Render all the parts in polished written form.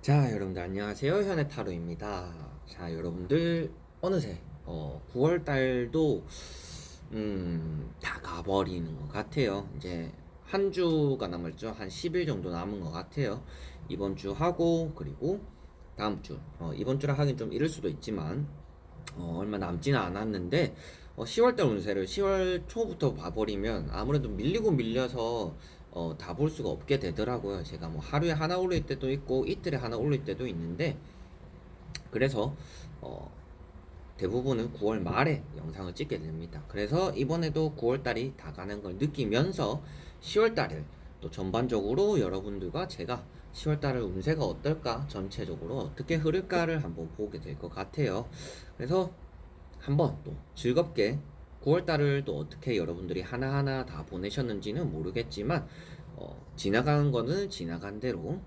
자, 여러분들 안녕하세요. 현해타로입니다. 자, 여러분들 어느새 9월 달도 다 가버리는 것 같아요. 이제 한 주가 남았죠. 한 10일 정도 남은 것 같아요. 이번 주 하고 그리고 다음 주. 이번 주라 하긴 좀 이를 수도 있지만 얼마 남지는 않았는데 10월달 운세를 10월 초부터 봐버리면 아무래도 밀리고 밀려서 다 볼 수가 없게 되더라고요. 제가 뭐 하루에 하나 올릴 때도 있고 이틀에 하나 올릴 때도 있는데 그래서 어, 대부분은 9월 말에 영상을 찍게 됩니다. 그래서 이번에도 9월 달이 다 가는 걸 느끼면서 10월 달을 또 전반적으로 여러분들과 제가 10월 달을 운세가 어떨까, 전체적으로 어떻게 흐를까를 한번 보게 될 것 같아요. 그래서 한번 또 즐겁게 9월 달을 또 어떻게 여러분들이 하나하나 다 보내셨는지는 모르겠지만 지나간 거는 지나간 대로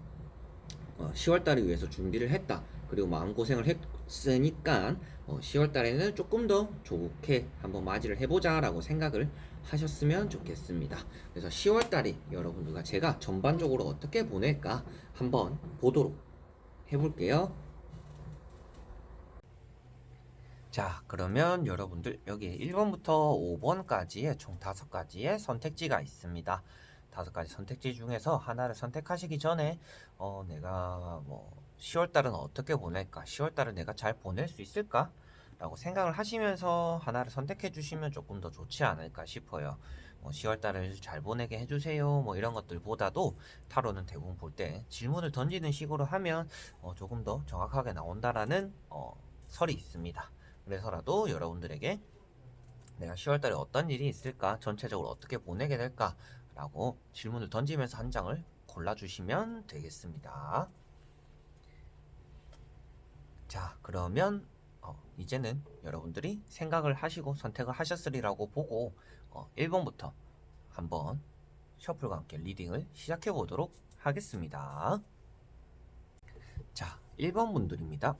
10월 달을 위해서 준비를 했다. 그리고 마음고생을 했으니까 10월 달에는 조금 더 좋게 한번 맞이를 해보자 라고 생각을 하셨으면 좋겠습니다. 그래서 10월 달이 여러분들과 제가 전반적으로 어떻게 보낼까 한번 보도록 해볼게요. 자, 그러면 여러분들 여기 1번부터 5번까지의 총 5가지의 선택지가 있습니다. 5가지 선택지 중에서 하나를 선택하시기 전에 내가 뭐 10월달은 어떻게 보낼까? 10월달을 내가 잘 보낼 수 있을까? 라고 생각을 하시면서 하나를 선택해 주시면 조금 더 좋지 않을까 싶어요. 10월달을 잘 보내게 해주세요. 뭐 이런 것들보다도 타로는 대부분 볼 때 질문을 던지는 식으로 하면 조금 더 정확하게 나온다라는 설이 있습니다. 그래서라도 여러분들에게 내가 10월달에 어떤 일이 있을까, 전체적으로 어떻게 보내게 될까 라고 질문을 던지면서 한 장을 골라주시면 되겠습니다. 자, 그러면 이제는 여러분들이 생각을 하시고 선택을 하셨으리라고 보고 1번부터 한번 셔플과 함께 리딩을 시작해 보도록 하겠습니다. 자, 1번 분들입니다.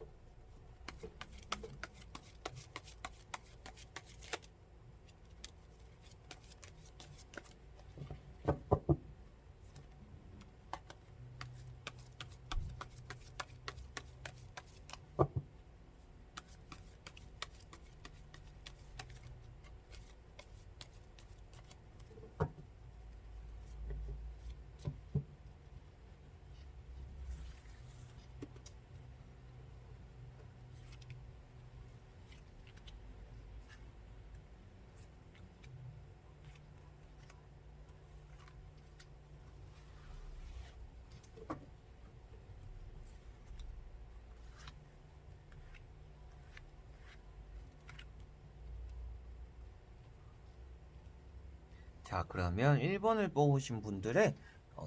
자, 그러면 1번을 뽑으신 분들의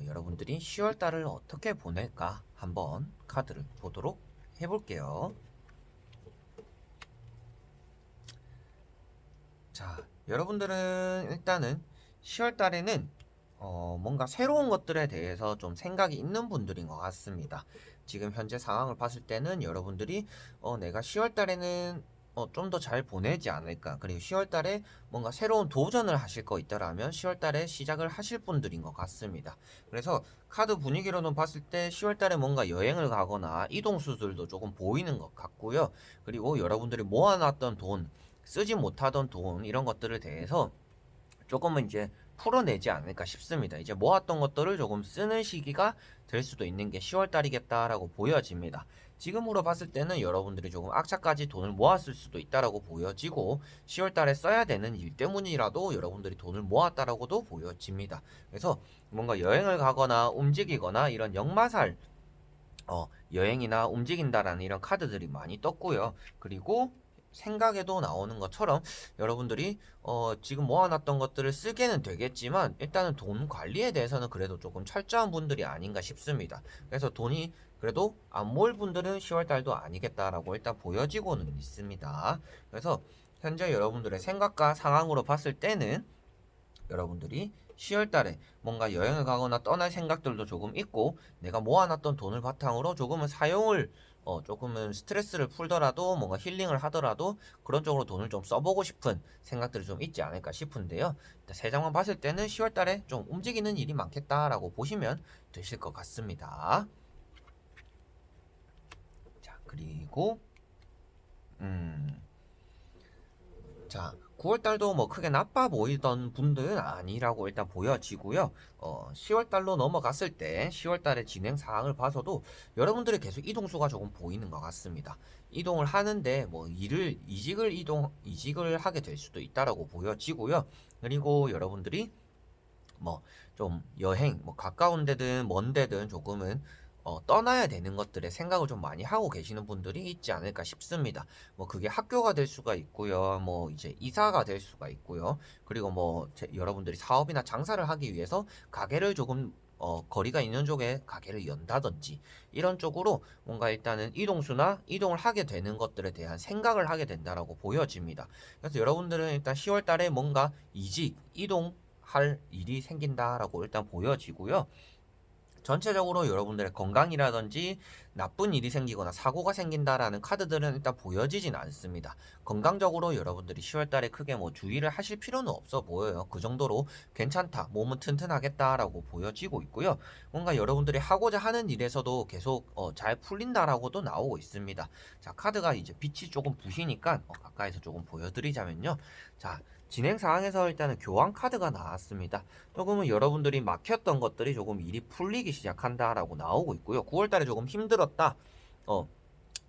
여러분들이 10월달을 어떻게 보낼까 한번 카드를 보도록 해볼게요. 자, 여러분들은 일단은 10월달에는 뭔가 새로운 것들에 대해서 좀 생각이 있는 분들인 것 같습니다. 지금 현재 상황을 봤을 때는 여러분들이 내가 10월달에는 좀 더 잘 보내지 않을까. 그리고 10월달에 뭔가 새로운 도전을 하실 거 있더라면 10월달에 시작을 하실 분들인 것 같습니다. 그래서 카드 분위기로는 봤을 때 10월달에 뭔가 여행을 가거나 이동 수술도 조금 보이는 것 같고요. 그리고 여러분들이 모아놨던 돈, 쓰지 못하던 돈 이런 것들을 대해서 조금은 이제 풀어내지 않을까 싶습니다. 이제 모았던 것들을 조금 쓰는 시기가 될 수도 있는 게 10월 달이겠다라고 보여집니다. 지금으로 봤을 때는 여러분들이 조금 악착까지 돈을 모았을 수도 있다라고 보여지고 10월 달에 써야 되는 일 때문이라도 여러분들이 돈을 모았다라고도 보여집니다. 그래서 뭔가 여행을 가거나 움직이거나 이런 역마살 여행이나 움직인다라는 이런 카드들이 많이 떴고요. 그리고 생각에도 나오는 것처럼 여러분들이 지금 모아놨던 것들을 쓰게는 되겠지만 일단은 돈 관리에 대해서는 그래도 조금 철저한 분들이 아닌가 싶습니다. 그래서 돈이 그래도 안 모을 분들은 10월달도 아니겠다라고 일단 보여지고는 있습니다. 그래서 현재 여러분들의 생각과 상황으로 봤을 때는 여러분들이 10월 달에 뭔가 여행을 가거나 떠날 생각들도 조금 있고 내가 모아놨던 돈을 바탕으로 조금은 사용을 조금은 스트레스를 풀더라도 뭔가 힐링을 하더라도 그런 쪽으로 돈을 좀 써보고 싶은 생각들이 좀 있지 않을까 싶은데요. 세 장만 봤을 때는 10월 달에 좀 움직이는 일이 많겠다라고 보시면 되실 것 같습니다. 그리고 자, 9월달도 뭐 크게 나빠 보이던 분들은 아니라고 일단 보여지고요. 10월달로 넘어갔을 때 10월달의 진행 사항을 봐서도 여러분들이 계속 이동수가 조금 보이는 것 같습니다. 이동을 하는데 뭐 이직을 하게 될 수도 있다라고 보여지고요. 그리고 여러분들이 뭐 좀 여행, 뭐 가까운 데든 먼 데든 조금은 떠나야 되는 것들에 생각을 좀 많이 하고 계시는 분들이 있지 않을까 싶습니다. 뭐 그게 학교가 될 수가 있고요. 뭐 이제 이사가 될 수가 있고요. 그리고 뭐 여러분들이 사업이나 장사를 하기 위해서 가게를 조금 거리가 있는 쪽에 가게를 연다든지 이런 쪽으로 뭔가 일단은 이동수나 이동을 하게 되는 것들에 대한 생각을 하게 된다라고 보여집니다. 그래서 여러분들은 일단 10월 달에 뭔가 이동 할 일이 생긴다라고 일단 보여지고요. 전체적으로 여러분들의 건강이라든지 나쁜 일이 생기거나 사고가 생긴다라는 카드들은 일단 보여지진 않습니다. 건강적으로 여러분들이 10월달에 크게 뭐 주의를 하실 필요는 없어 보여요. 그 정도로 괜찮다, 몸은 튼튼하겠다라고 보여지고 있고요. 뭔가 여러분들이 하고자 하는 일에서도 계속 잘 풀린다라고도 나오고 있습니다. 자, 카드가 이제 빛이 조금 부시니까 가까이서 조금 보여드리자면요. 자, 진행 상황에서 일단은 교환 카드가 나왔습니다. 조금은 여러분들이 막혔던 것들이 조금 일이 풀리기 시작한다라고 나오고 있고요. 9월달에 조금 힘들었다.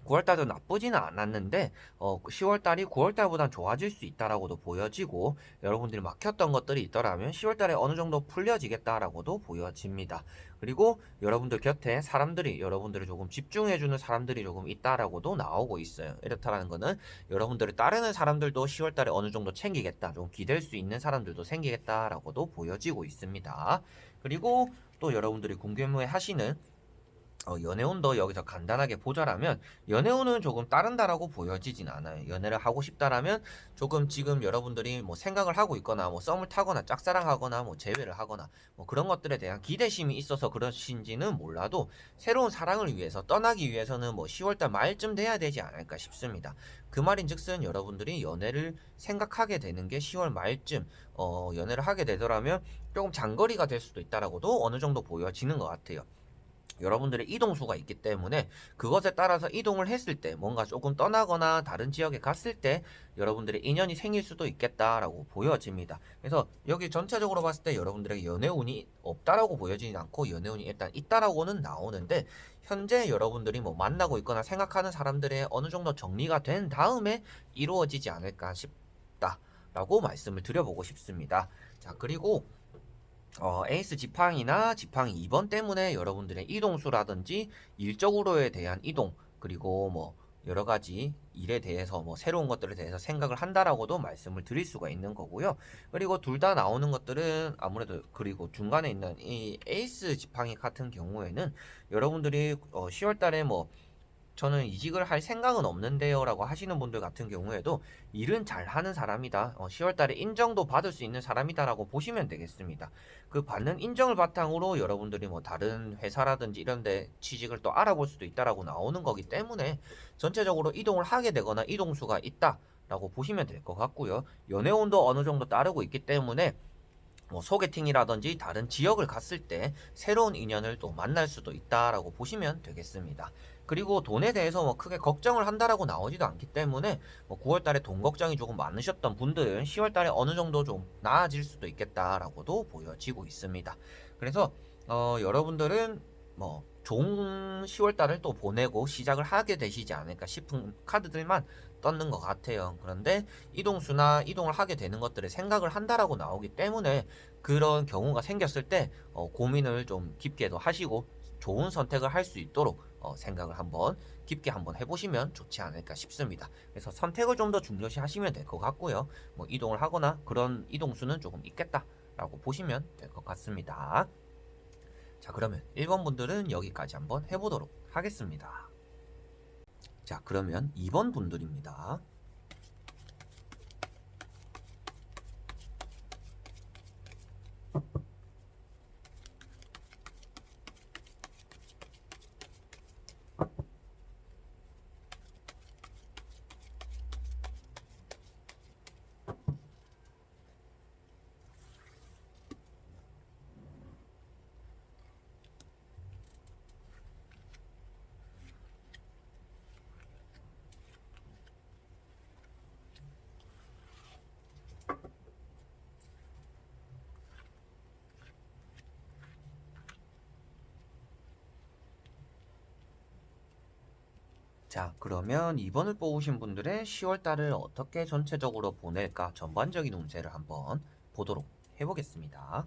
9월달도 나쁘지는 않았는데 10월달이 9월달보단 좋아질 수 있다라고도 보여지고 여러분들이 막혔던 것들이 있더라면 10월달에 어느 정도 풀려지겠다라고도 보여집니다. 그리고 여러분들 곁에 사람들이 여러분들을 조금 집중해주는 사람들이 조금 있다라고도 나오고 있어요. 이렇다라는 거는 여러분들을 따르는 사람들도 10월달에 어느 정도 챙기겠다, 좀 기댈 수 있는 사람들도 생기겠다라고도 보여지고 있습니다. 그리고 또 여러분들이 궁금해 하시는 연애운도 여기서 간단하게 보자라면 연애운은 조금 따른다라고 보여지진 않아요. 연애를 하고 싶다라면 조금 지금 여러분들이 뭐 생각을 하고 있거나 뭐 썸을 타거나 짝사랑하거나 뭐 재회를 하거나 뭐 그런 것들에 대한 기대심이 있어서 그러신지는 몰라도 새로운 사랑을 위해서 떠나기 위해서는 뭐 10월달 말쯤 돼야 되지 않을까 싶습니다. 그 말인즉슨 여러분들이 연애를 생각하게 되는 게 10월 말쯤 연애를 하게 되더라면 조금 장거리가 될 수도 있다라고도 어느 정도 보여지는 것 같아요. 여러분들의 이동수가 있기 때문에 그것에 따라서 이동을 했을 때 뭔가 조금 떠나거나 다른 지역에 갔을 때 여러분들의 인연이 생길 수도 있겠다라고 보여집니다. 그래서 여기 전체적으로 봤을 때 여러분들에게 연애운이 없다라고 보여지진 않고 연애운이 일단 있다라고는 나오는데 현재 여러분들이 뭐 만나고 있거나 생각하는 사람들의 어느 정도 정리가 된 다음에 이루어지지 않을까 싶다라고 말씀을 드려보고 싶습니다. 자, 그리고 에이스 지팡이나 지팡이 2번 때문에 여러분들의 이동수라든지 일적으로에 대한 이동, 그리고 뭐 여러 가지 일에 대해서 뭐 새로운 것들에 대해서 생각을 한다라고도 말씀을 드릴 수가 있는 거고요. 그리고 둘 다 나오는 것들은 아무래도 그리고 중간에 있는 이 에이스 지팡이 같은 경우에는 여러분들이 10월 달에 뭐 저는 이직을 할 생각은 없는데요 라고 하시는 분들 같은 경우에도 일은 잘하는 사람이다, 10월달에 인정도 받을 수 있는 사람이다 라고 보시면 되겠습니다. 그 받는 인정을 바탕으로 여러분들이 뭐 다른 회사라든지 이런 데 취직을 또 알아볼 수도 있다라고 나오는 거기 때문에 전체적으로 이동을 하게 되거나 이동수가 있다 라고 보시면 될 것 같고요. 연애운도 어느 정도 따르고 있기 때문에 뭐 소개팅이라든지 다른 지역을 갔을 때 새로운 인연을 또 만날 수도 있다라고 보시면 되겠습니다. 그리고 돈에 대해서 뭐 크게 걱정을 한다라고 나오지도 않기 때문에 뭐 9월달에 돈 걱정이 조금 많으셨던 분들은 10월달에 어느 정도 좀 나아질 수도 있겠다라고도 보여지고 있습니다. 그래서 여러분들은 뭐 좋은 10월달을 또 보내고 시작을 하게 되시지 않을까 싶은 카드들만 떴는 것 같아요. 그런데 이동수나 이동을 하게 되는 것들을 생각을 한다라고 나오기 때문에 그런 경우가 생겼을 때 고민을 좀 깊게도 하시고 좋은 선택을 할 수 있도록 생각을 한번 깊게 한번 해보시면 좋지 않을까 싶습니다. 그래서 선택을 좀 더 중요시 하시면 될 것 같고요. 뭐 이동을 하거나 그런 이동수는 조금 있겠다라고 보시면 될 것 같습니다. 자, 그러면 1번 분들은 여기까지 한번 해보도록 하겠습니다. 자, 그러면 2번 분들입니다. 자, 그러면 2번을 뽑으신 분들의 10월달을 어떻게 전체적으로 보낼까 전반적인 운세를 한번 보도록 해보겠습니다.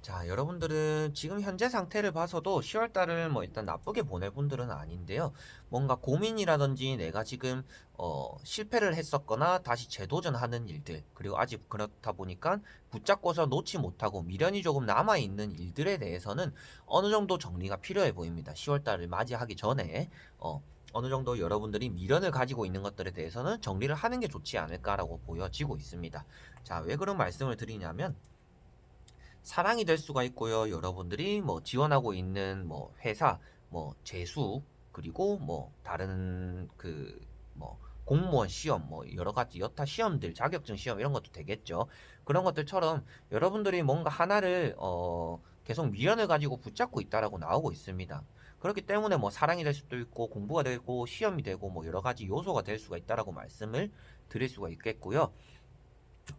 자, 여러분들은 지금 현재 상태를 봐서도 10월달을 뭐 일단 나쁘게 보낼 분들은 아닌데요. 뭔가 고민이라든지 내가 지금 실패를 했었거나 다시 재도전하는 일들, 그리고 아직 그렇다 보니까 붙잡고서 놓지 못하고 미련이 조금 남아있는 일들에 대해서는 어느 정도 정리가 필요해 보입니다. 10월달을 맞이하기 전에 어느 정도 여러분들이 미련을 가지고 있는 것들에 대해서는 정리를 하는 게 좋지 않을까라고 보여지고 있습니다. 자, 왜 그런 말씀을 드리냐면 사랑이 될 수가 있고요. 여러분들이 뭐 지원하고 있는 뭐 회사, 뭐 재수, 그리고 뭐 다른 뭐 공무원 시험, 뭐 여러 가지 여타 시험들, 자격증 시험 이런 것도 되겠죠. 그런 것들처럼 여러분들이 뭔가 하나를 계속 미련을 가지고 붙잡고 있다라고 나오고 있습니다. 그렇기 때문에 뭐 사랑이 될 수도 있고 공부가 되고 시험이 되고 뭐 여러 가지 요소가 될 수가 있다라고 말씀을 드릴 수가 있겠고요.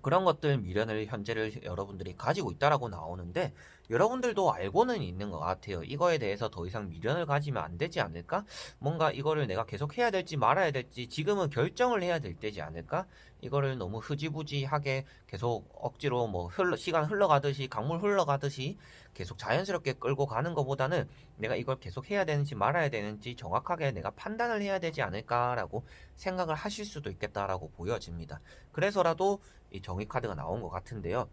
그런 것들 미련을 현재를 여러분들이 가지고 있다라고 나오는데 여러분들도 알고는 있는 것 같아요. 이거에 대해서 더 이상 미련을 가지면 안 되지 않을까? 뭔가 이거를 내가 계속 해야 될지 말아야 될지 지금은 결정을 해야 될 때지 않을까? 이거를 너무 흐지부지하게 계속 억지로 뭐 시간 흘러가듯이 강물 흘러가듯이 계속 자연스럽게 끌고 가는 것보다는 내가 이걸 계속 해야 되는지 말아야 되는지 정확하게 내가 판단을 해야 되지 않을까라고 생각을 하실 수도 있겠다라고 보여집니다. 그래서라도 이 정의 카드가 나온 것 같은데요.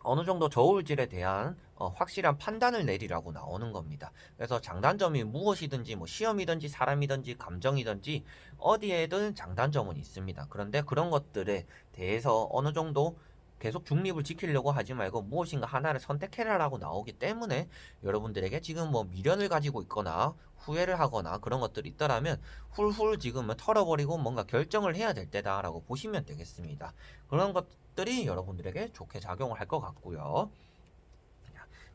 어느 정도 저울질에 대한 확실한 판단을 내리라고 나오는 겁니다. 그래서 장단점이 무엇이든지 뭐 시험이든지 사람이든지 감정이든지 어디에든 장단점은 있습니다. 그런데 그런 것들에 대해서 어느 정도 계속 중립을 지키려고 하지 말고 무엇인가 하나를 선택해라라고 나오기 때문에 여러분들에게 지금 뭐 미련을 가지고 있거나 후회를 하거나 그런 것들이 있더라면 훌훌 지금은 털어버리고 뭔가 결정을 해야 될 때다라고 보시면 되겠습니다. 그런 것들이 여러분들에게 좋게 작용을 할 것 같고요.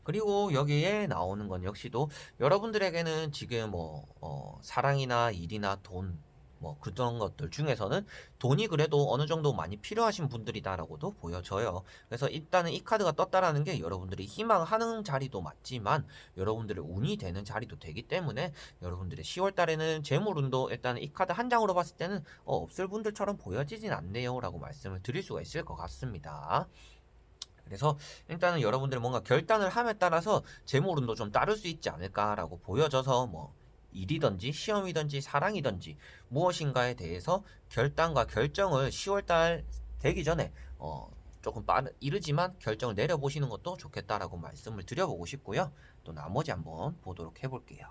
그리고 여기에 나오는 건 역시도 여러분들에게는 지금 뭐 사랑이나 일이나 돈 뭐 그런 것들 중에서는 돈이 그래도 어느 정도 많이 필요하신 분들이다라고도 보여져요. 그래서 일단은 이 카드가 떴다라는 게 여러분들이 희망하는 자리도 맞지만 여러분들의 운이 되는 자리도 되기 때문에 여러분들의 10월 달에는 재물운도 일단 이 카드 한 장으로 봤을 때는 없을 분들처럼 보여지진 않네요 라고 말씀을 드릴 수가 있을 것 같습니다. 그래서 일단은 여러분들이 뭔가 결단을 함에 따라서 재물운도 좀 따를 수 있지 않을까라고 보여져서 뭐 일이든지 시험이든지 사랑이든지 무엇인가에 대해서 결단과 결정을 10월달 되기 전에 조금 이르지만 결정을 내려보시는 것도 좋겠다라고 말씀을 드려보고 싶고요. 또 나머지 한번 보도록 해볼게요.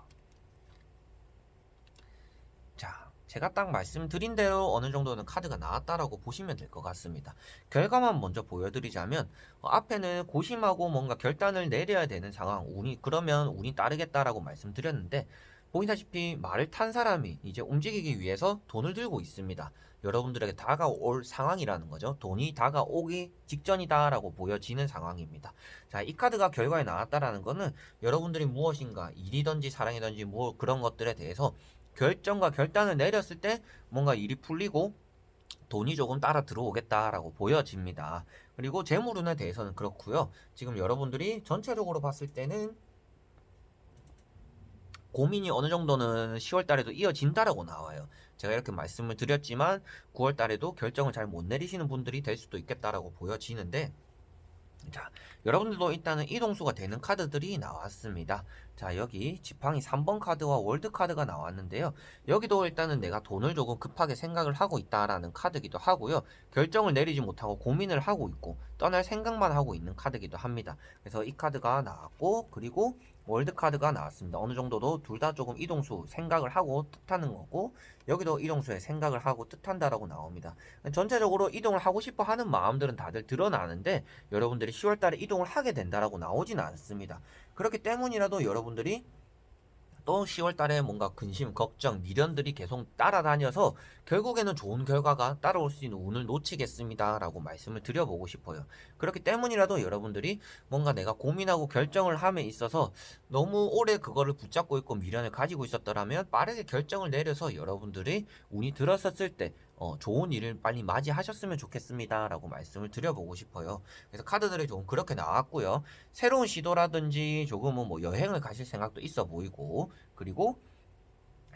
자, 제가 딱 말씀드린 대로 어느 정도는 카드가 나왔다라고 보시면 될 것 같습니다. 결과만 먼저 보여드리자면 앞에는 고심하고 뭔가 결단을 내려야 되는 상황, 그러면 운이 따르겠다라고 말씀드렸는데 보이다시피 말을 탄 사람이 이제 움직이기 위해서 돈을 들고 있습니다. 여러분들에게 다가올 상황이라는 거죠. 돈이 다가오기 직전이다라고 보여지는 상황입니다. 자, 이 카드가 결과에 나왔다라는 거는 여러분들이 무엇인가 일이든지 사랑이든지 뭐 그런 것들에 대해서 결정과 결단을 내렸을 때 뭔가 일이 풀리고 돈이 조금 따라 들어오겠다라고 보여집니다. 그리고 재물운에 대해서는 그렇고요. 지금 여러분들이 전체적으로 봤을 때는 고민이 어느 정도는 10월 달에도 이어진다라고 나와요. 제가 이렇게 말씀을 드렸지만 9월 달에도 결정을 잘 못 내리시는 분들이 될 수도 있겠다라고 보여지는데 자, 여러분들도 일단은 이동수가 되는 카드들이 나왔습니다. 자, 여기 지팡이 3번 카드와 월드 카드가 나왔는데요. 여기도 일단은 내가 돈을 조금 급하게 생각을 하고 있다라는 카드기도 하고요. 결정을 내리지 못하고 고민을 하고 있고 떠날 생각만 하고 있는 카드기도 합니다. 그래서 이 카드가 나왔고 그리고 월드 카드가 나왔습니다. 어느 정도도 둘 다 조금 이동수 생각을 하고 뜻하는 거고 여기도 이동수의 생각을 하고 뜻한다라고 나옵니다. 전체적으로 이동을 하고 싶어 하는 마음들은 다들 드러나는데 여러분들이 10월 달에 이동을 하게 된다라고 나오지는 않습니다. 그렇기 때문이라도 여러분들이 또 10월 달에 뭔가 근심, 걱정, 미련들이 계속 따라다녀서 결국에는 좋은 결과가 따라올 수 있는 운을 놓치겠습니다. 라고 말씀을 드려보고 싶어요. 그렇기 때문이라도 여러분들이 뭔가 내가 고민하고 결정을 함에 있어서 너무 오래 그거를 붙잡고 있고 미련을 가지고 있었더라면 빠르게 결정을 내려서 여러분들이 운이 들었었을 때 좋은 일을 빨리 맞이하셨으면 좋겠습니다 라고 말씀을 드려보고 싶어요. 그래서 카드들이 조금 그렇게 나왔고요. 새로운 시도라든지 조금은 뭐 여행을 가실 생각도 있어 보이고, 그리고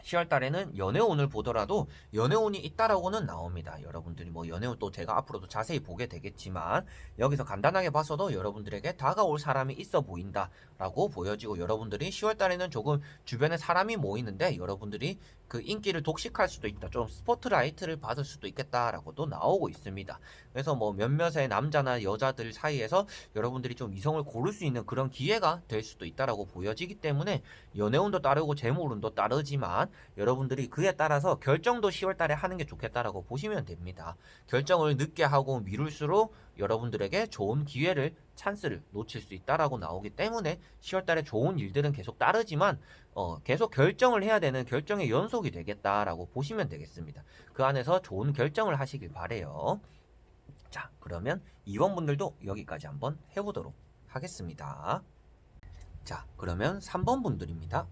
10월 달에는 연애운을 보더라도 연애운이 있다라고는 나옵니다. 여러분들이 뭐 연애운 또 제가 앞으로도 자세히 보게 되겠지만, 여기서 간단하게 봐서도 여러분들에게 다가올 사람이 있어 보인다라고 보여지고, 여러분들이 10월 달에는 조금 주변에 사람이 모이는데 여러분들이 그 인기를 독식할 수도 있다, 좀 스포트라이트를 받을 수도 있겠다라고도 나오고 있습니다. 그래서 뭐 몇몇의 남자나 여자들 사이에서 여러분들이 좀 이성을 고를 수 있는 그런 기회가 될 수도 있다라고 보여지기 때문에, 연애운도 따르고 재물운도 따르지만 여러분들이 그에 따라서 결정도 10월 달에 하는 게 좋겠다라고 보시면 됩니다. 결정을 늦게 하고 미룰수록 여러분들에게 좋은 기회를, 찬스를 놓칠 수 있다라고 나오기 때문에 10월 달에 좋은 일들은 계속 따르지만 계속 결정을 해야 되는 결정의 연속이 되겠다라고 보시면 되겠습니다. 그 안에서 좋은 결정을 하시길 바래요. 자, 그러면 2번 분들도 여기까지 한번 해보도록 하겠습니다. 자, 그러면 3번 분들입니다.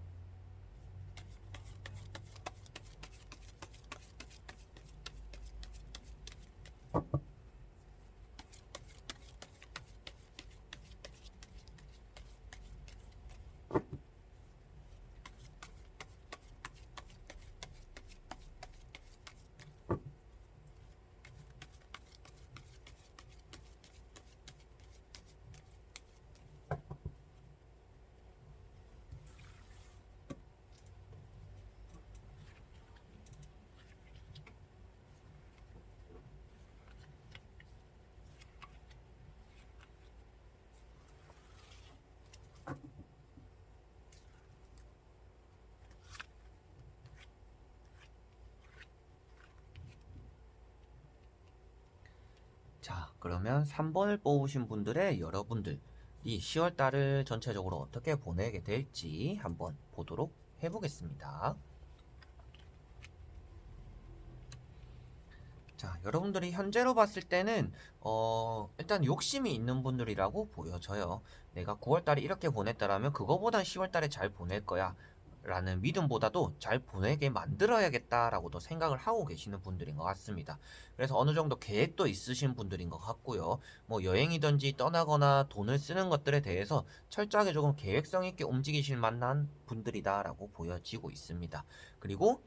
자, 그러면 3번을 뽑으신 분들의 여러분들이 10월 달을 전체적으로 어떻게 보내게 될지 한번 보도록 해보겠습니다. 자, 여러분들이 현재로 봤을 때는 일단 욕심이 있는 분들이라고 보여져요. 내가 9월달에 이렇게 보냈다라면 그거보단 10월달에 잘 보낼 거야 라는 믿음보다도 잘 보내게 만들어야겠다라고도 생각을 하고 계시는 분들인 것 같습니다. 그래서 어느 정도 계획도 있으신 분들인 것 같고요. 뭐 여행이든지 떠나거나 돈을 쓰는 것들에 대해서 철저하게 조금 계획성 있게 움직이실 만한 분들이다라고 보여지고 있습니다. 그리고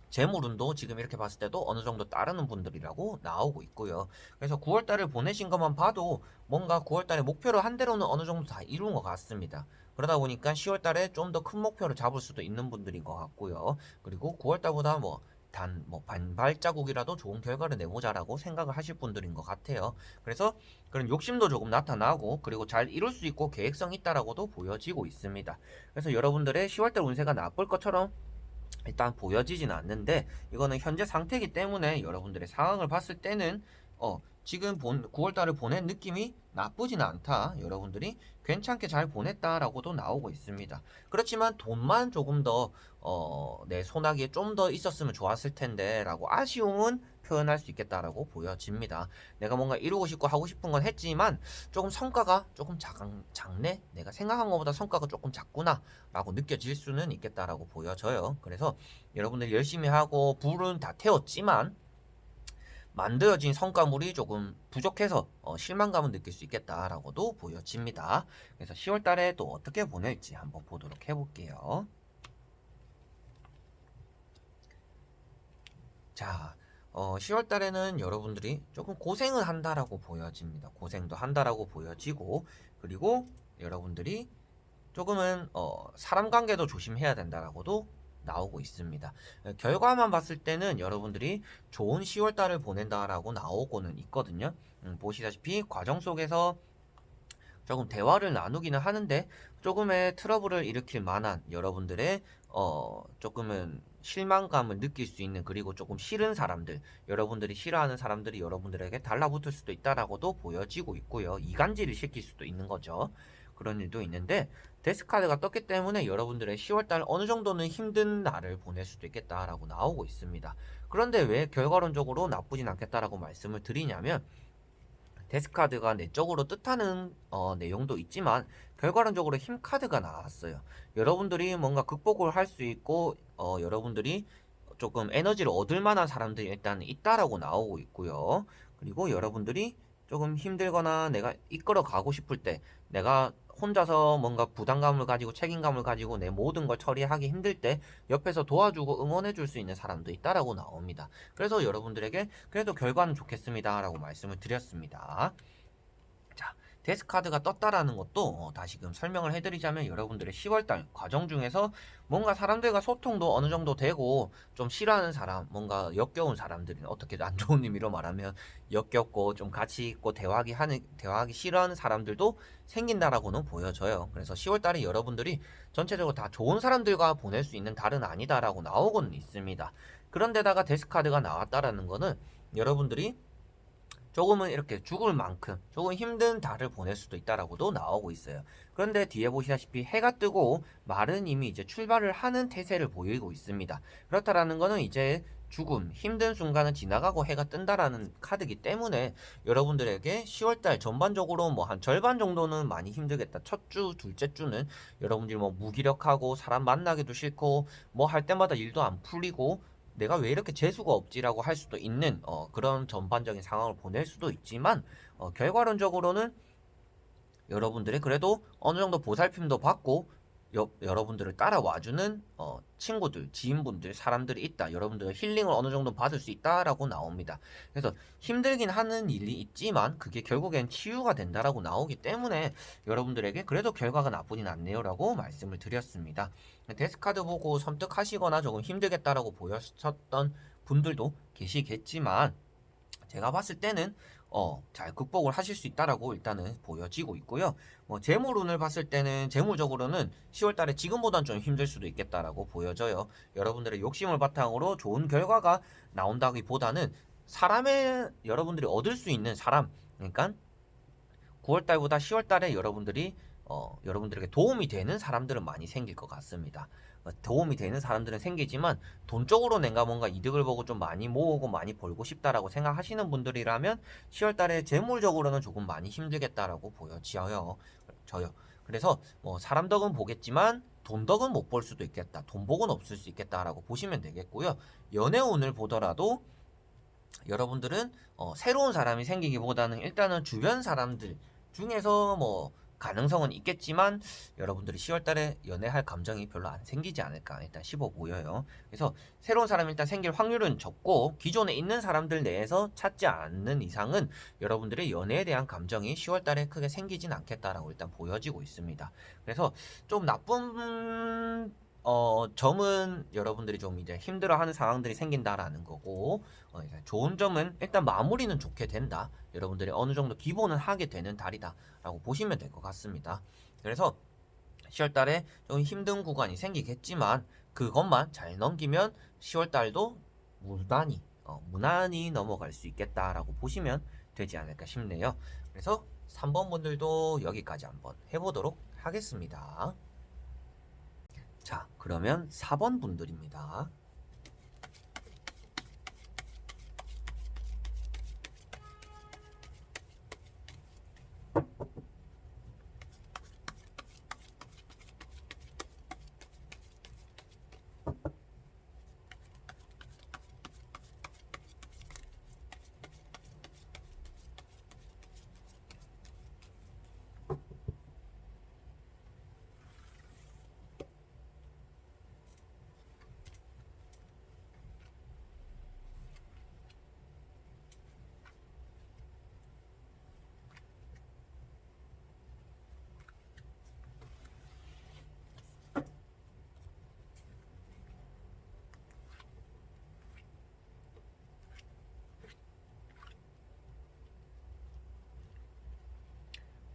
재물운도 지금 이렇게 봤을 때도 어느 정도 따르는 분들이라고 나오고 있고요. 그래서 9월달을 보내신 것만 봐도 뭔가 9월달에 목표를 한 대로는 어느 정도 다 이룬 것 같습니다. 그러다 보니까 10월달에 좀 더 큰 목표를 잡을 수도 있는 분들인 것 같고요. 그리고 9월달보다 반발자국이라도 좋은 결과를 내보자라고 생각을 하실 분들인 것 같아요. 그래서 그런 욕심도 조금 나타나고, 그리고 잘 이룰 수 있고 계획성 있다라고도 보여지고 있습니다. 그래서 여러분들의 10월달 운세가 나쁠 것처럼 일단 보여지진 않는데, 이거는 현재 상태이기 때문에 여러분들의 상황을 봤을 때는 지금 9월달을 보낸 느낌이 나쁘진 않다, 여러분들이 괜찮게 잘 보냈다라고도 나오고 있습니다. 그렇지만 돈만 조금 더 내 손아귀에 좀 더 있었으면 좋았을 텐데 라고 아쉬움은 표현할 수 있겠다라고 보여집니다. 내가 뭔가 이루고 싶고 하고 싶은 건 했지만 조금 성과가 조금 작네, 내가 생각한 것보다 성과가 조금 작구나 라고 느껴질 수는 있겠다라고 보여져요. 그래서 여러분들 열심히 하고 불은 다 태웠지만 만들어진 성과물이 조금 부족해서 실망감을 느낄 수 있겠다라고도 보여집니다. 그래서 10월 달에 또 어떻게 보낼지 한번 보도록 해볼게요. 자, 10월 달에는 여러분들이 조금 고생을 한다라고 보여집니다. 고생도 한다라고 보여지고, 그리고 여러분들이 조금은 사람 관계도 조심해야 된다라고도 나오고 있습니다. 결과만 봤을 때는 여러분들이 좋은 10월 달을 보낸다라고 나오고는 있거든요. 보시다시피 과정 속에서 조금 대화를 나누기는 하는데 조금의 트러블을 일으킬 만한, 여러분들의 조금은 실망감을 느낄 수 있는, 그리고 조금 싫은 사람들, 여러분들이 싫어하는 사람들이 여러분들에게 달라붙을 수도 있다라고도 보여지고 있고요. 이간질을 시킬 수도 있는 거죠. 그런 일도 있는데, 데스카드가 떴기 때문에 여러분들의 10월달 어느 정도는 힘든 날을 보낼 수도 있겠다라고 나오고 있습니다. 그런데 왜 결과론적으로 나쁘진 않겠다라고 말씀을 드리냐면, 데스카드가 내적으로 뜻하는 내용도 있지만 결과론적으로 힘카드가 나왔어요. 여러분들이 뭔가 극복을 할 수 있고, 여러분들이 조금 에너지를 얻을 만한 사람들이 일단 있다라고 나오고 있고요. 그리고 여러분들이 조금 힘들거나 내가 이끌어 가고 싶을 때 내가 혼자서 뭔가 부담감을 가지고 책임감을 가지고 내 모든 걸 처리하기 힘들 때 옆에서 도와주고 응원해 줄 수 있는 사람도 있다라고 나옵니다. 그래서 여러분들에게 그래도 결과는 좋겠습니다라고 말씀을 드렸습니다. 자, 데스카드가 떴다라는 것도 다시금 설명을 해드리자면 여러분들의 10월달 과정 중에서 뭔가 사람들과 소통도 어느 정도 되고 좀 싫어하는 사람, 뭔가 역겨운 사람들이 어떻게 안 좋은 의미로 말하면 역겹고 좀 가치 있고 대화하기 싫어하는 사람들도 생긴다라고는 보여져요. 그래서 10월달에 여러분들이 전체적으로 다 좋은 사람들과 보낼 수 있는 달은 아니다라고 나오고는 있습니다. 그런데다가 데스카드가 나왔다라는 거는 여러분들이 조금은 이렇게 죽을 만큼 조금 힘든 달을 보낼 수도 있다라고도 나오고 있어요. 그런데 뒤에 보시다시피 해가 뜨고 말은 이미 이제 출발을 하는 태세를 보이고 있습니다. 그렇다라는 거는 이제 죽음, 힘든 순간은 지나가고 해가 뜬다라는 카드이기 때문에 여러분들에게 10월달 전반적으로 뭐 한 절반 정도는 많이 힘들겠다. 첫 주, 둘째 주는 여러분들이 뭐 무기력하고 사람 만나기도 싫고 뭐 할 때마다 일도 안 풀리고 내가 왜 이렇게 재수가 없지라고 할 수도 있는 그런 전반적인 상황을 보낼 수도 있지만 결과론적으로는 여러분들이 그래도 어느 정도 보살핌도 받고 여러분들을 따라와주는 친구들, 지인분들, 사람들이 있다. 여러분들 힐링을 어느 정도 받을 수 있다라고 나옵니다. 그래서 힘들긴 하는 일이 있지만 그게 결국엔 치유가 된다라고 나오기 때문에 여러분들에게 그래도 결과가 나쁘진 않네요라고 말씀을 드렸습니다. 데스카드 보고 섬뜩하시거나 조금 힘들겠다라고 보였었던 분들도 계시겠지만 제가 봤을 때는 잘 극복을 하실 수 있다라고 일단은 보여지고 있고요. 재물운을 봤을 때는 재물적으로는 10월달에 지금보단 좀 힘들 수도 있겠다라고 보여져요. 여러분들의 욕심을 바탕으로 좋은 결과가 나온다기보다는 사람의 여러분들이 얻을 수 있는 사람, 그러니까 9월달보다 10월달에 여러분들에게 도움이 되는 사람들은 많이 생길 것 같습니다. 도움이 되는 사람들은 생기지만 돈적으로 내가 뭔가 이득을 보고 좀 많이 모으고 많이 벌고 싶다라고 생각하시는 분들이라면 10월달에 재물적으로는 조금 많이 힘들겠다라고 보여져요. 그래서 뭐 사람 덕은 보겠지만 돈 덕은 못 볼 수도 있겠다. 돈 복은 없을 수 있겠다라고 보시면 되겠고요. 연애운을 보더라도 여러분들은 새로운 사람이 생기기보다는 일단은 주변 사람들 중에서 뭐 가능성은 있겠지만 여러분들이 10월달에 연애할 감정이 별로 안 생기지 않을까 일단 씹어 보여요. 그래서 새로운 사람이 일단 생길 확률은 적고 기존에 있는 사람들 내에서 찾지 않는 이상은 여러분들의 연애에 대한 감정이 10월달에 크게 생기진 않겠다라고 일단 보여지고 있습니다. 그래서 좀 나쁜 점은 여러분들이 좀 이제 힘들어하는 상황들이 생긴다라는 거고, 이제 좋은 점은 일단 마무리는 좋게 된다. 여러분들이 어느 정도 기본은 하게 되는 달이다라고 보시면 될 것 같습니다. 그래서 10월달에 좀 힘든 구간이 생기겠지만 그것만 잘 넘기면 10월달도 무난히 넘어갈 수 있겠다라고 보시면 되지 않을까 싶네요. 그래서 3번 분들도 여기까지 한번 해보도록 하겠습니다. 자, 그러면 4번 분들입니다.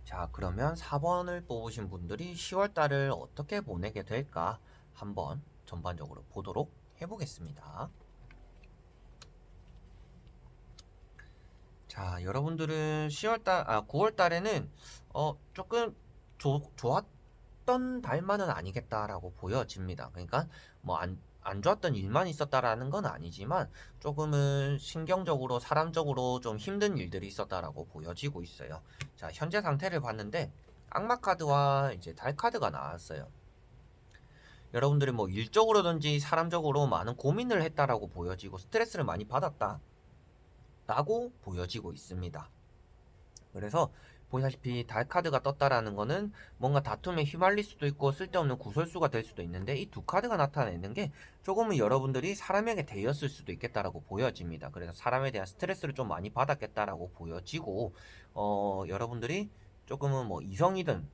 자, 그러면 4번을 뽑으신 분들이 10월달을 어떻게 보내게 될까 한번 전반적으로 보도록 해보겠습니다. 자, 여러분들은 9월달에는 조금 좋았던 달만은 아니겠다라고 보여집니다. 그러니까 뭐 안 좋았던 일만 있었다라는 건 아니지만 조금은 신경적으로 사람적으로 좀 힘든 일들이 있었다라고 보여지고 있어요. 자, 현재 상태를 봤는데 악마 카드와 이제 달 카드가 나왔어요. 여러분들이 뭐 일적으로든지 사람적으로 많은 고민을 했다라고 보여지고 스트레스를 많이 받았다라고 보여지고 있습니다. 그래서 보시다시피 달 카드가 떴다라는 거는 뭔가 다툼에 휘말릴 수도 있고 쓸데없는 구설수가 될 수도 있는데, 이 두 카드가 나타내는 게 조금은 여러분들이 사람에게 대였을 수도 있겠다라고 보여집니다. 그래서 사람에 대한 스트레스를 좀 많이 받았겠다라고 보여지고, 여러분들이 조금은 뭐 이성이든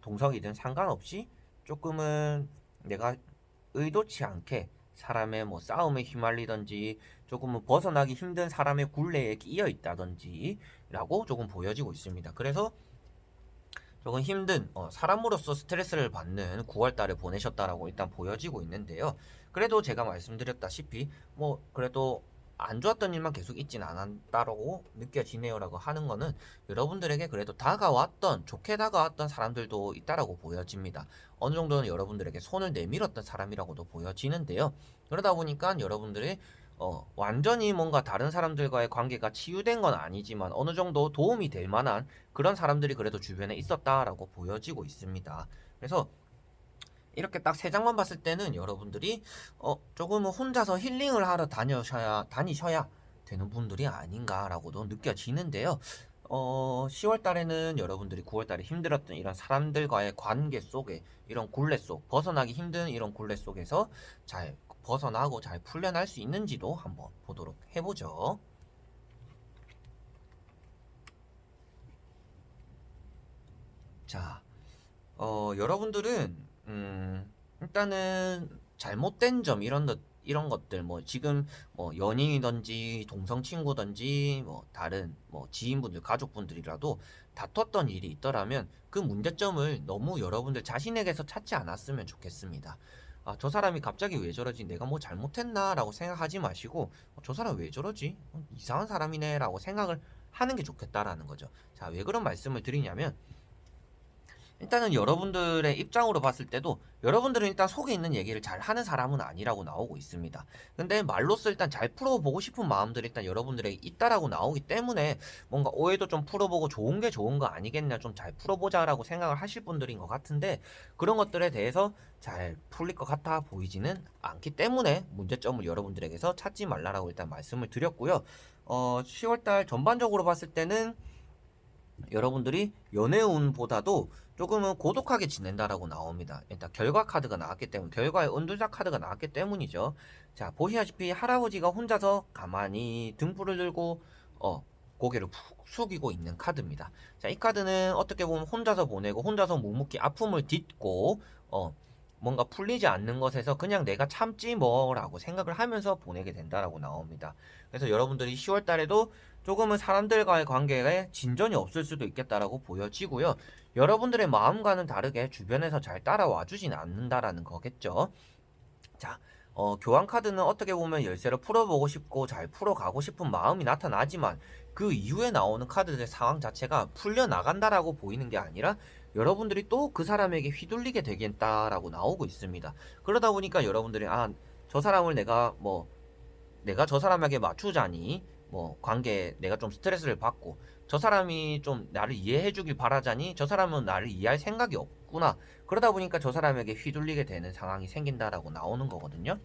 동성이든 상관없이 조금은 내가 의도치 않게 사람의 뭐 싸움에 휘말리든지 조금은 벗어나기 힘든 사람의 굴레에 끼어 있다든지 라고 조금 보여지고 있습니다. 그래서 조금 힘든 사람으로서 스트레스를 받는 9월달을 보내셨다라고 일단 보여지고 있는데요. 그래도 제가 말씀드렸다시피 뭐 그래도 안 좋았던 일만 계속 있진 않았다라고 느껴지네요라고 하는 거는, 여러분들에게 그래도 다가왔던, 좋게 다가왔던 사람들도 있다라고 보여집니다. 어느 정도는 여러분들에게 손을 내밀었던 사람이라고도 보여지는데요. 그러다 보니까 여러분들이 완전히 뭔가 다른 사람들과의 관계가 치유된 건 아니지만 어느 정도 도움이 될 만한 그런 사람들이 그래도 주변에 있었다라고 보여지고 있습니다. 그래서 이렇게 딱 세 장만 봤을 때는 여러분들이 조금은 혼자서 힐링을 하러 다니셔야 되는 분들이 아닌가라고도 느껴지는데요. 10월 달에는 여러분들이 9월 달에 힘들었던 이런 사람들과의 관계 속에, 이런 굴레 속, 벗어나기 힘든 이런 굴레 속에서 잘 벗어나고 잘 풀려날 수 있는지도 한번 보도록 해보죠. 자, 여러분들은 일단은 잘못된 점, 이런 것들, 뭐 지금 뭐 연인이든지 동성 친구든지 뭐 다른 뭐 지인분들, 가족분들이라도 다퉜던 일이 있더라면 그 문제점을 너무 여러분들 자신에게서 찾지 않았으면 좋겠습니다. 아, 저 사람이 갑자기 왜 저러지? 내가 뭐 잘못했나라고 생각하지 마시고, 저 사람 왜 저러지? 이상한 사람이네라고 생각을 하는 게 좋겠다라는 거죠. 자, 왜 그런 말씀을 드리냐면, 일단은 여러분들의 입장으로 봤을 때도 여러분들은 일단 속에 있는 얘기를 잘 하는 사람은 아니라고 나오고 있습니다. 근데 말로써 일단 잘 풀어보고 싶은 마음들이 일단 여러분들에게 있다라고 나오기 때문에 뭔가 오해도 좀 풀어보고 좋은 게 좋은 거 아니겠냐, 좀 잘 풀어보자라고 생각을 하실 분들인 것 같은데, 그런 것들에 대해서 잘 풀릴 것 같아 보이지는 않기 때문에 문제점을 여러분들에게서 찾지 말라라고 일단 말씀을 드렸고요. 10월달 전반적으로 봤을 때는 여러분들이 연애운보다도 조금은 고독하게 지낸다라고 나옵니다. 일단 결과 카드가 나왔기 때문에, 결과의 은둔자 카드가 나왔기 때문이죠. 자, 보시다시피 할아버지가 혼자서 가만히 등불을 들고 고개를 푹 숙이고 있는 카드입니다. 자, 이 카드는 어떻게 보면 혼자서 보내고 혼자서 묵묵히 아픔을 딛고 뭔가 풀리지 않는 것에서 그냥 내가 참지 뭐라고 생각을 하면서 보내게 된다라고 나옵니다. 그래서 여러분들이 10월 달에도 조금은 사람들과의 관계에 진전이 없을 수도 있겠다라고 보여지고요. 여러분들의 마음과는 다르게 주변에서 잘 따라와 주진 않는다라는 거겠죠. 자, 교환 카드는 어떻게 보면 열쇠를 풀어보고 싶고 잘 풀어가고 싶은 마음이 나타나지만, 그 이후에 나오는 카드들의 상황 자체가 풀려나간다라고 보이는 게 아니라 여러분들이 또 그 사람에게 휘둘리게 되겠다라고 나오고 있습니다. 그러다 보니까 여러분들이 저 사람을 내가 저 사람에게 맞추자니 뭐 관계에 내가 좀 스트레스를 받고, 저 사람이 좀 나를 이해해 주길 바라자니 저 사람은 나를 이해할 생각이 없구나, 그러다 보니까 저 사람에게 휘둘리게 되는 상황이 생긴다라고 나오는 거거든요.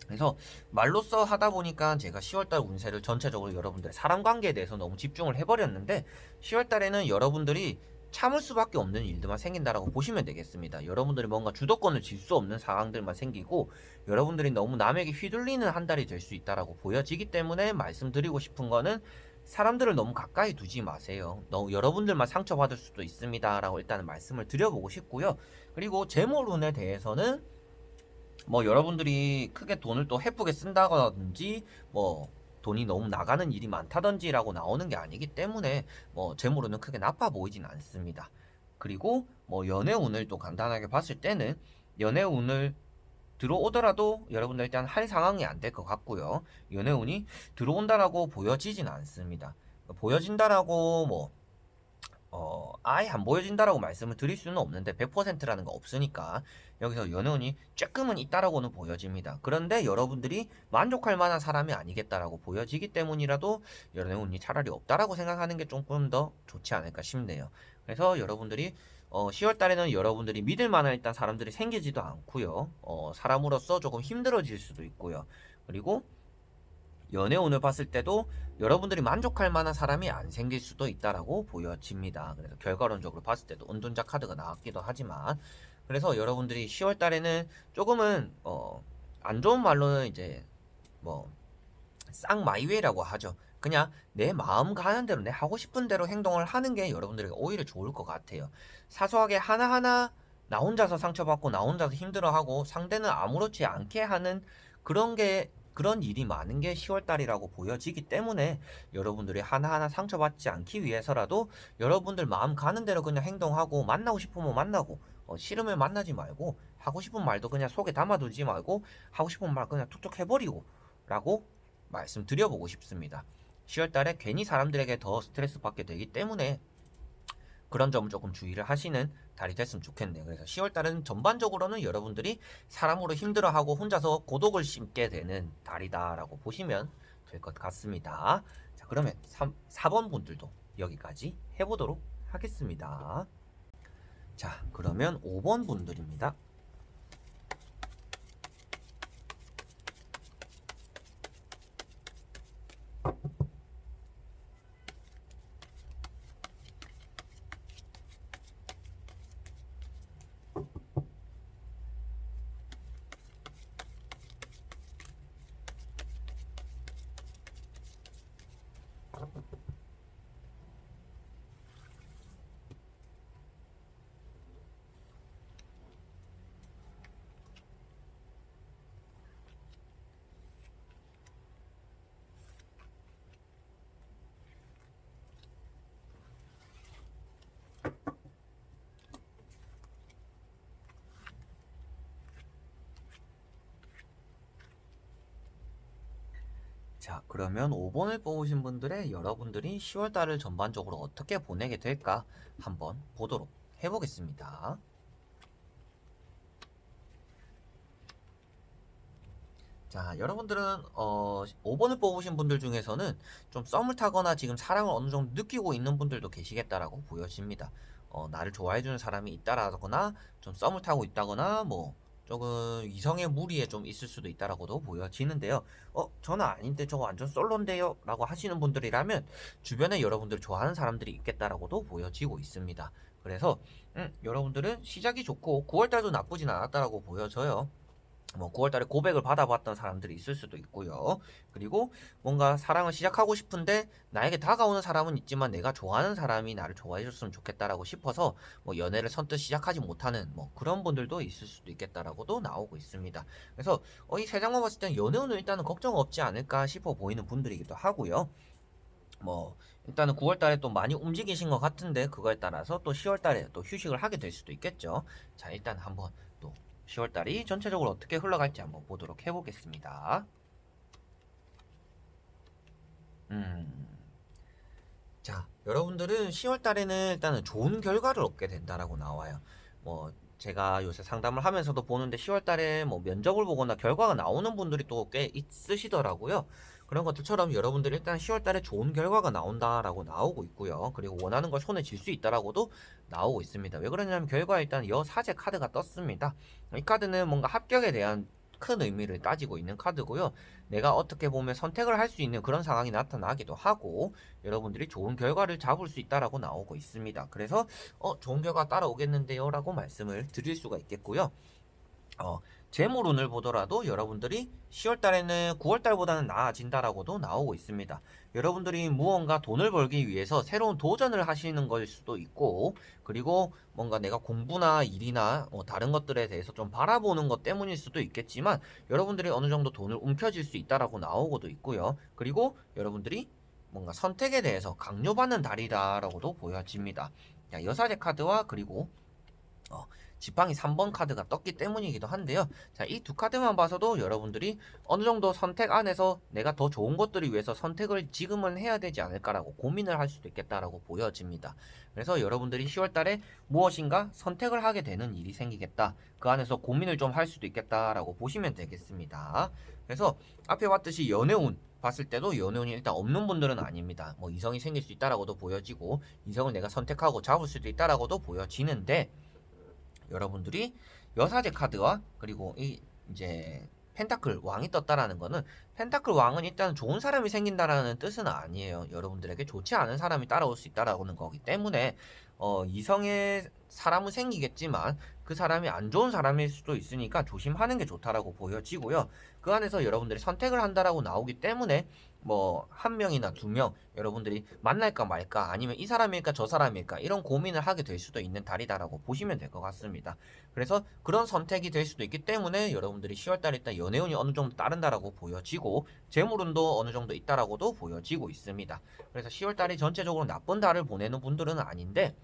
그래서 말로써 하다 보니까 제가 10월달 운세를 전체적으로 여러분들의 사람 관계에 대해서 너무 집중을 해버렸는데, 10월달에는 여러분들이 참을 수밖에 없는 일들만 생긴다라고 보시면 되겠습니다. 여러분들이 뭔가 주도권을 질 수 없는 상황들만 생기고, 여러분들이 너무 남에게 휘둘리는 한 달이 될 수 있다라고 보여지기 때문에 말씀드리고 싶은 거는, 사람들을 너무 가까이 두지 마세요. 너무 여러분들만 상처받을 수도 있습니다 라고 일단은 말씀을 드려보고 싶고요. 그리고 재물운에 대해서는 뭐 여러분들이 크게 돈을 또 헤프게 쓴다든지 뭐 돈이 너무 나가는 일이 많다든지라고 나오는 게 아니기 때문에 뭐 재물운은 크게 나빠 보이진 않습니다. 그리고 뭐 연애운을 또 간단하게 봤을 때는, 연애운을 들어오더라도 여러분들 일단 할 상황이 안 될 것 같고요. 연애운이 들어온다라고 보여지진 않습니다. 보여진다라고 아예 안 보여진다라고 말씀을 드릴 수는 없는데 100%라는 거 없으니까 여기서 연애운이 조금은 있다라고는 보여집니다. 그런데 여러분들이 만족할 만한 사람이 아니겠다라고 보여지기 때문이라도 연애운이 차라리 없다라고 생각하는 게 조금 더 좋지 않을까 싶네요. 그래서 여러분들이 10월 달에는 여러분들이 믿을 만한 일단 사람들이 생기지도 않고요. 사람으로서 조금 힘들어질 수도 있고요. 그리고 연애운을 봤을 때도 여러분들이 만족할 만한 사람이 안 생길 수도 있다라고 보여집니다. 그래서 결과론적으로 봤을 때도 은둔자 카드가 나왔기도 하지만, 그래서 여러분들이 10월 달에는 조금은 안 좋은 말로는 이제 뭐 쌍마이웨이라고 하죠. 그냥 내 마음 가는 대로 내 하고 싶은 대로 행동을 하는 게 여러분들에게 오히려 좋을 것 같아요. 사소하게 하나하나 나 혼자서 상처받고 나 혼자서 힘들어하고 상대는 아무렇지 않게 하는 그런 일이 많은 게 10월 달이라고 보여지기 때문에 여러분들이 하나하나 상처받지 않기 위해서라도 여러분들 마음 가는 대로 그냥 행동하고, 만나고 싶으면 만나고, 싫으면 만나지 말고, 하고 싶은 말도 그냥 속에 담아두지 말고 하고 싶은 말 그냥 툭툭 해버리고 라고 말씀드려보고 싶습니다. 10월 달에 괜히 사람들에게 더 스트레스 받게 되기 때문에 그런 점을 조금 주의를 하시는 달이 됐으면 좋겠네요. 그래서 10월 달은 전반적으로는 여러분들이 사람으로 힘들어하고 혼자서 고독을 심게 되는 달이다라고 보시면 될 것 같습니다. 자, 그러면 4번 분들도 여기까지 해보도록 하겠습니다. 자, 그러면 5번 분들입니다. 자, 그러면 5번을 뽑으신 분들의 여러분들이 10월 달을 전반적으로 어떻게 보내게 될까 한번 보도록 해보겠습니다. 자, 여러분들은 5번을 뽑으신 분들 중에서는 좀 썸을 타거나 지금 사랑을 어느 정도 느끼고 있는 분들도 계시겠다라고 보여집니다. 나를 좋아해주는 사람이 있다라거나 좀 썸을 타고 있다거나 뭐 조금 이성의 무리에 좀 있을 수도 있다라고도 보여지는데요. 저는 아닌데 저 완전 솔로인데요 라고 하시는 분들이라면 주변에 여러분들 좋아하는 사람들이 있겠다라고도 보여지고 있습니다. 그래서 여러분들은 시작이 좋고 9월달도 나쁘진 않았다라고 보여져요. 뭐 9월달에 고백을 받아봤던 사람들이 있을 수도 있고요. 그리고 뭔가 사랑을 시작하고 싶은데 나에게 다가오는 사람은 있지만 내가 좋아하는 사람이 나를 좋아해줬으면 좋겠다라고 싶어서 뭐 연애를 선뜻 시작하지 못하는 뭐 그런 분들도 있을 수도 있겠다라고도 나오고 있습니다. 그래서 이 세 장만 봤을 때는 연애운은 일단은 걱정 없지 않을까 싶어 보이는 분들이기도 하고요. 뭐 일단은 9월달에 또 많이 움직이신 것 같은데 그거에 따라서 또 10월달에 또 휴식을 하게 될 수도 있겠죠. 자, 일단 한번 또 10월달이 전체적으로 어떻게 흘러갈지 한번 보도록 해보겠습니다. 자, 여러분들은 10월달에는 일단은 좋은 결과를 얻게 된다라고 나와요. 뭐 제가 요새 상담을 하면서도 보는데 10월달에 뭐 면접을 보거나 결과가 나오는 분들이 또 꽤 있으시더라고요. 그런 것들처럼 여러분들이 일단 10월달에 좋은 결과가 나온다라고 나오고 있고요. 그리고 원하는 걸 손에 쥘 수 있다라고도 나오고 있습니다. 왜 그러냐면 결과에 일단 여사제 카드가 떴습니다. 이 카드는 뭔가 합격에 대한 큰 의미를 따지고 있는 카드고요. 내가 어떻게 보면 선택을 할 수 있는 그런 상황이 나타나기도 하고 여러분들이 좋은 결과를 잡을 수 있다라고 나오고 있습니다. 그래서 좋은 결과 따라오겠는데요 라고 말씀을 드릴 수가 있겠고요. 재물운을 보더라도 여러분들이 10월달에는 9월달보다는 나아진다라고도 나오고 있습니다. 여러분들이 무언가 돈을 벌기 위해서 새로운 도전을 하시는 걸 수도 있고, 그리고 뭔가 내가 공부나 일이나 다른 것들에 대해서 좀 바라보는 것 때문일 수도 있겠지만 여러분들이 어느 정도 돈을 움켜쥘 수 있다라고 나오고도 있고요. 그리고 여러분들이 뭔가 선택에 대해서 강요받는 달이다라고도 보여집니다. 자, 여사제 카드와 그리고 지팡이 3번 카드가 떴기 때문이기도 한데요. 자, 이 두 카드만 봐서도 여러분들이 어느 정도 선택 안에서 내가 더 좋은 것들을 위해서 선택을 지금은 해야 되지 않을까라고 고민을 할 수도 있겠다라고 보여집니다. 그래서 여러분들이 10월 달에 무엇인가 선택을 하게 되는 일이 생기겠다. 그 안에서 고민을 좀 할 수도 있겠다라고 보시면 되겠습니다. 그래서 앞에 봤듯이 연애운 봤을 때도 연애운이 일단 없는 분들은 아닙니다. 뭐 이성이 생길 수 있다라고도 보여지고 이성을 내가 선택하고 잡을 수도 있다라고도 보여지는데 여러분들이 여사제 카드와 그리고 이 이제 펜타클 왕이 떴다라는 거는 펜타클 왕은 일단 좋은 사람이 생긴다라는 뜻은 아니에요. 여러분들에게 좋지 않은 사람이 따라올 수 있다라는 거기 때문에 이성의 사람은 생기겠지만 그 사람이 안 좋은 사람일 수도 있으니까 조심하는 게 좋다라고 보여지고요. 그 안에서 여러분들이 선택을 한다라고 나오기 때문에 뭐 한 명이나 두 명 여러분들이 만날까 말까 아니면 이 사람일까 저 사람일까 이런 고민을 하게 될 수도 있는 달이다라고 보시면 될 것 같습니다. 그래서 그런 선택이 될 수도 있기 때문에 여러분들이 10월달에 일단 연애운이 어느 정도 따른다라고 보여지고 재물운도 어느 정도 있다라고도 보여지고 있습니다. 그래서 10월달이 전체적으로 나쁜 달을 보내는 분들은 아닌데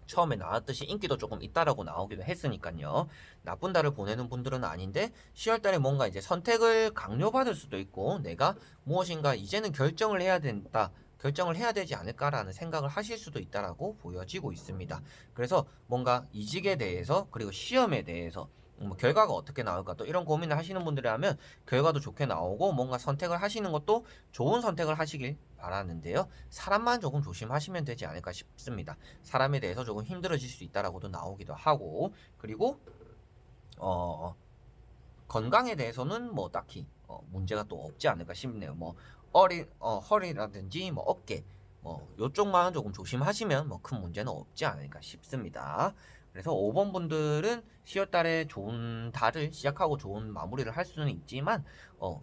처음에 나왔듯이 인기도 조금 있다라고 나오기도 했으니까요. 나쁜 달을 보내는 분들은 아닌데 10월달에 뭔가 이제 선택을 강요받을 수도 있고 내가 무엇인가 이제는 결정을 해야 된다. 결정을 해야 되지 않을까라는 생각을 하실 수도 있다라고 보여지고 있습니다. 그래서 뭔가 이직에 대해서 그리고 시험에 대해서 뭐 결과가 어떻게 나올까 또 이런 고민을 하시는 분들이라면 결과도 좋게 나오고 뭔가 선택을 하시는 것도 좋은 선택을 하시길 바라는데요. 사람만 조금 조심하시면 되지 않을까 싶습니다. 사람에 대해서 조금 힘들어질 수 있다라고도 나오기도 하고 그리고 건강에 대해서는 뭐 딱히 문제가 또 없지 않을까 싶네요. 뭐 허리라든지 뭐 어깨 뭐 요쪽만 조금 조심하시면 뭐 큰 문제는 없지 않을까 싶습니다. 그래서 5번 분들은 10월달에 좋은 달을 시작하고 좋은 마무리를 할 수는 있지만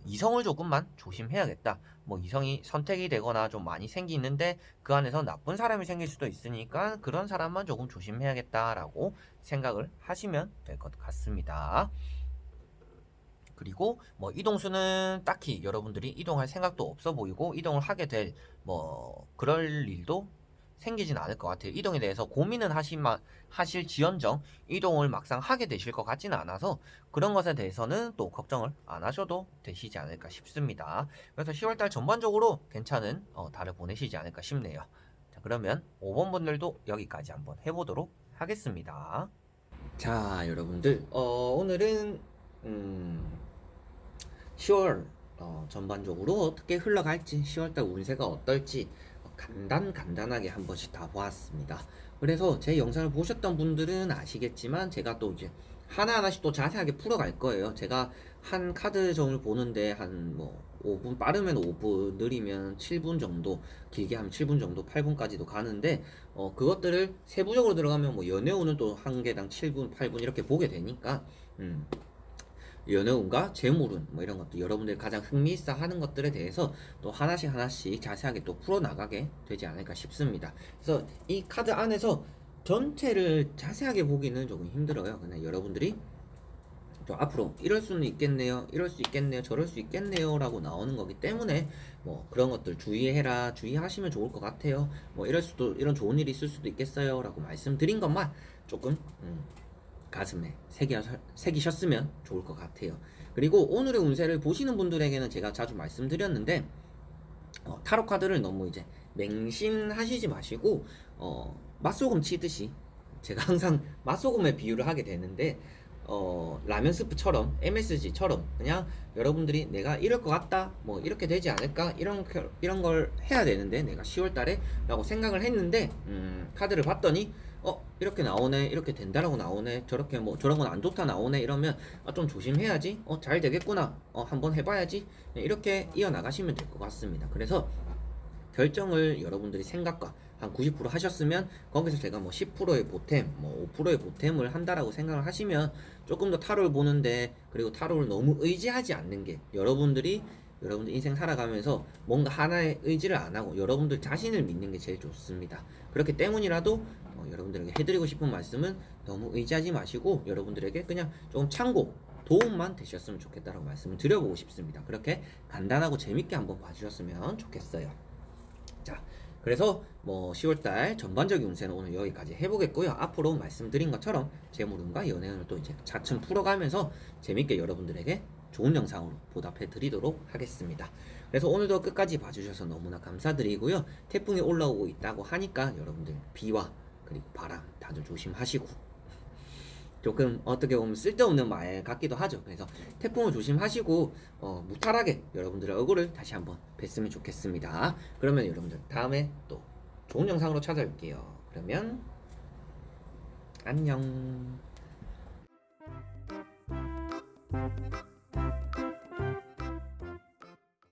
이성을 조금만 조심해야겠다. 뭐 이성이 선택이 되거나 좀 많이 생기는데 그 안에서 나쁜 사람이 생길 수도 있으니까 그런 사람만 조금 조심해야겠다라고 생각을 하시면 될 것 같습니다. 그리고 뭐 이동수는 딱히 여러분들이 이동할 생각도 없어 보이고 이동을 하게 될 뭐 그럴 일도 생기진 않을 것 같아요. 이동에 대해서 고민은 하실지언정 이동을 막상 하게 되실 것 같지는 않아서 그런 것에 대해서는 또 걱정을 안 하셔도 되시지 않을까 싶습니다. 그래서 10월달 전반적으로 괜찮은 달을 보내시지 않을까 싶네요. 자, 그러면 5번 분들도 여기까지 한번 해보도록 하겠습니다. 자, 여러분들 오늘은 10월 전반적으로 어떻게 흘러갈지 10월달 운세가 어떨지 간단하게 한 번씩 다 보았습니다. 그래서 제 영상을 보셨던 분들은 아시겠지만 제가 또 이제 하나하나씩 또 자세하게 풀어갈 거예요. 제가 한 카드 정을 보는데 한 뭐 5분 빠르면 5분 느리면 7분 정도 길게 하면 7분 정도 8분까지도 가는데 그것들을 세부적으로 들어가면 뭐 연애운은 또 한 개당 7분 8분 이렇게 보게 되니까 연애운과 재물운 뭐 이런 것도 여러분들이 가장 흥미있어 하는 것들에 대해서 또 하나씩 자세하게 또 풀어나가게 되지 않을까 싶습니다. 그래서 이 카드 안에서 전체를 자세하게 보기는 조금 힘들어요. 그냥 여러분들이 또 앞으로 이럴 수는 있겠네요, 이럴 수 있겠네요, 저럴 수 있겠네요 라고 나오는 거기 때문에 뭐 그런 것들 주의해라, 주의하시면 좋을 것 같아요. 뭐 이런 좋은 일이 있을 수도 있겠어요 라고 말씀드린 것만 조금 가슴에 새기셨으면 좋을 것 같아요. 그리고 오늘의 운세를 보시는 분들에게는 제가 자주 말씀드렸는데 타로 카드를 너무 이제 맹신하시지 마시고 맛소금 치듯이 제가 항상 맛소금에 비유를 하게 되는데 라면 스프처럼 MSG처럼 그냥 여러분들이 내가 이럴 것 같다 뭐 이렇게 되지 않을까 이런 걸 해야 되는데 내가 10월 달에 라고 생각을 했는데 카드를 봤더니 이렇게 나오네, 이렇게 된다라고 나오네, 저렇게 뭐 저런 건 안 좋다 나오네 이러면 좀 조심해야지, 잘 되겠구나, 한번 해봐야지, 이렇게 이어나가시면 될 것 같습니다. 그래서 결정을 여러분들이 생각과 한 90% 하셨으면 거기서 제가 뭐 10%의 보탬, 뭐 5%의 보탬을 한다라고 생각을 하시면 조금 더 타로를 보는데 그리고 타로를 너무 의지하지 않는 게 여러분들 인생 살아가면서 뭔가 하나의 의지를 안 하고 여러분들 자신을 믿는 게 제일 좋습니다. 그렇기 때문이라도 여러분들에게 해드리고 싶은 말씀은 너무 의지하지 마시고 여러분들에게 그냥 조금 참고 도움만 되셨으면 좋겠다라고 말씀을 드려보고 싶습니다. 그렇게 간단하고 재밌게 한번 봐주셨으면 좋겠어요. 자, 그래서 뭐 10월달 전반적인 운세는 오늘 여기까지 해보겠고요. 앞으로 말씀드린 것처럼 재물운과 연애운을 또 이제 차츰 풀어가면서 재밌게 여러분들에게 좋은 영상으로 보답해 드리도록 하겠습니다. 그래서 오늘도 끝까지 봐주셔서 너무나 감사드리고요. 태풍이 올라오고 있다고 하니까 여러분들 비와 그리고 바람 다들 조심하시고 조금 어떻게 보면 쓸데없는 말 같기도 하죠. 그래서 태풍을 조심하시고 무탈하게 여러분들의 얼굴을 다시 한번 뵀으면 좋겠습니다. 그러면 여러분들 다음에 또 좋은 영상으로 찾아올게요. 그러면 안녕.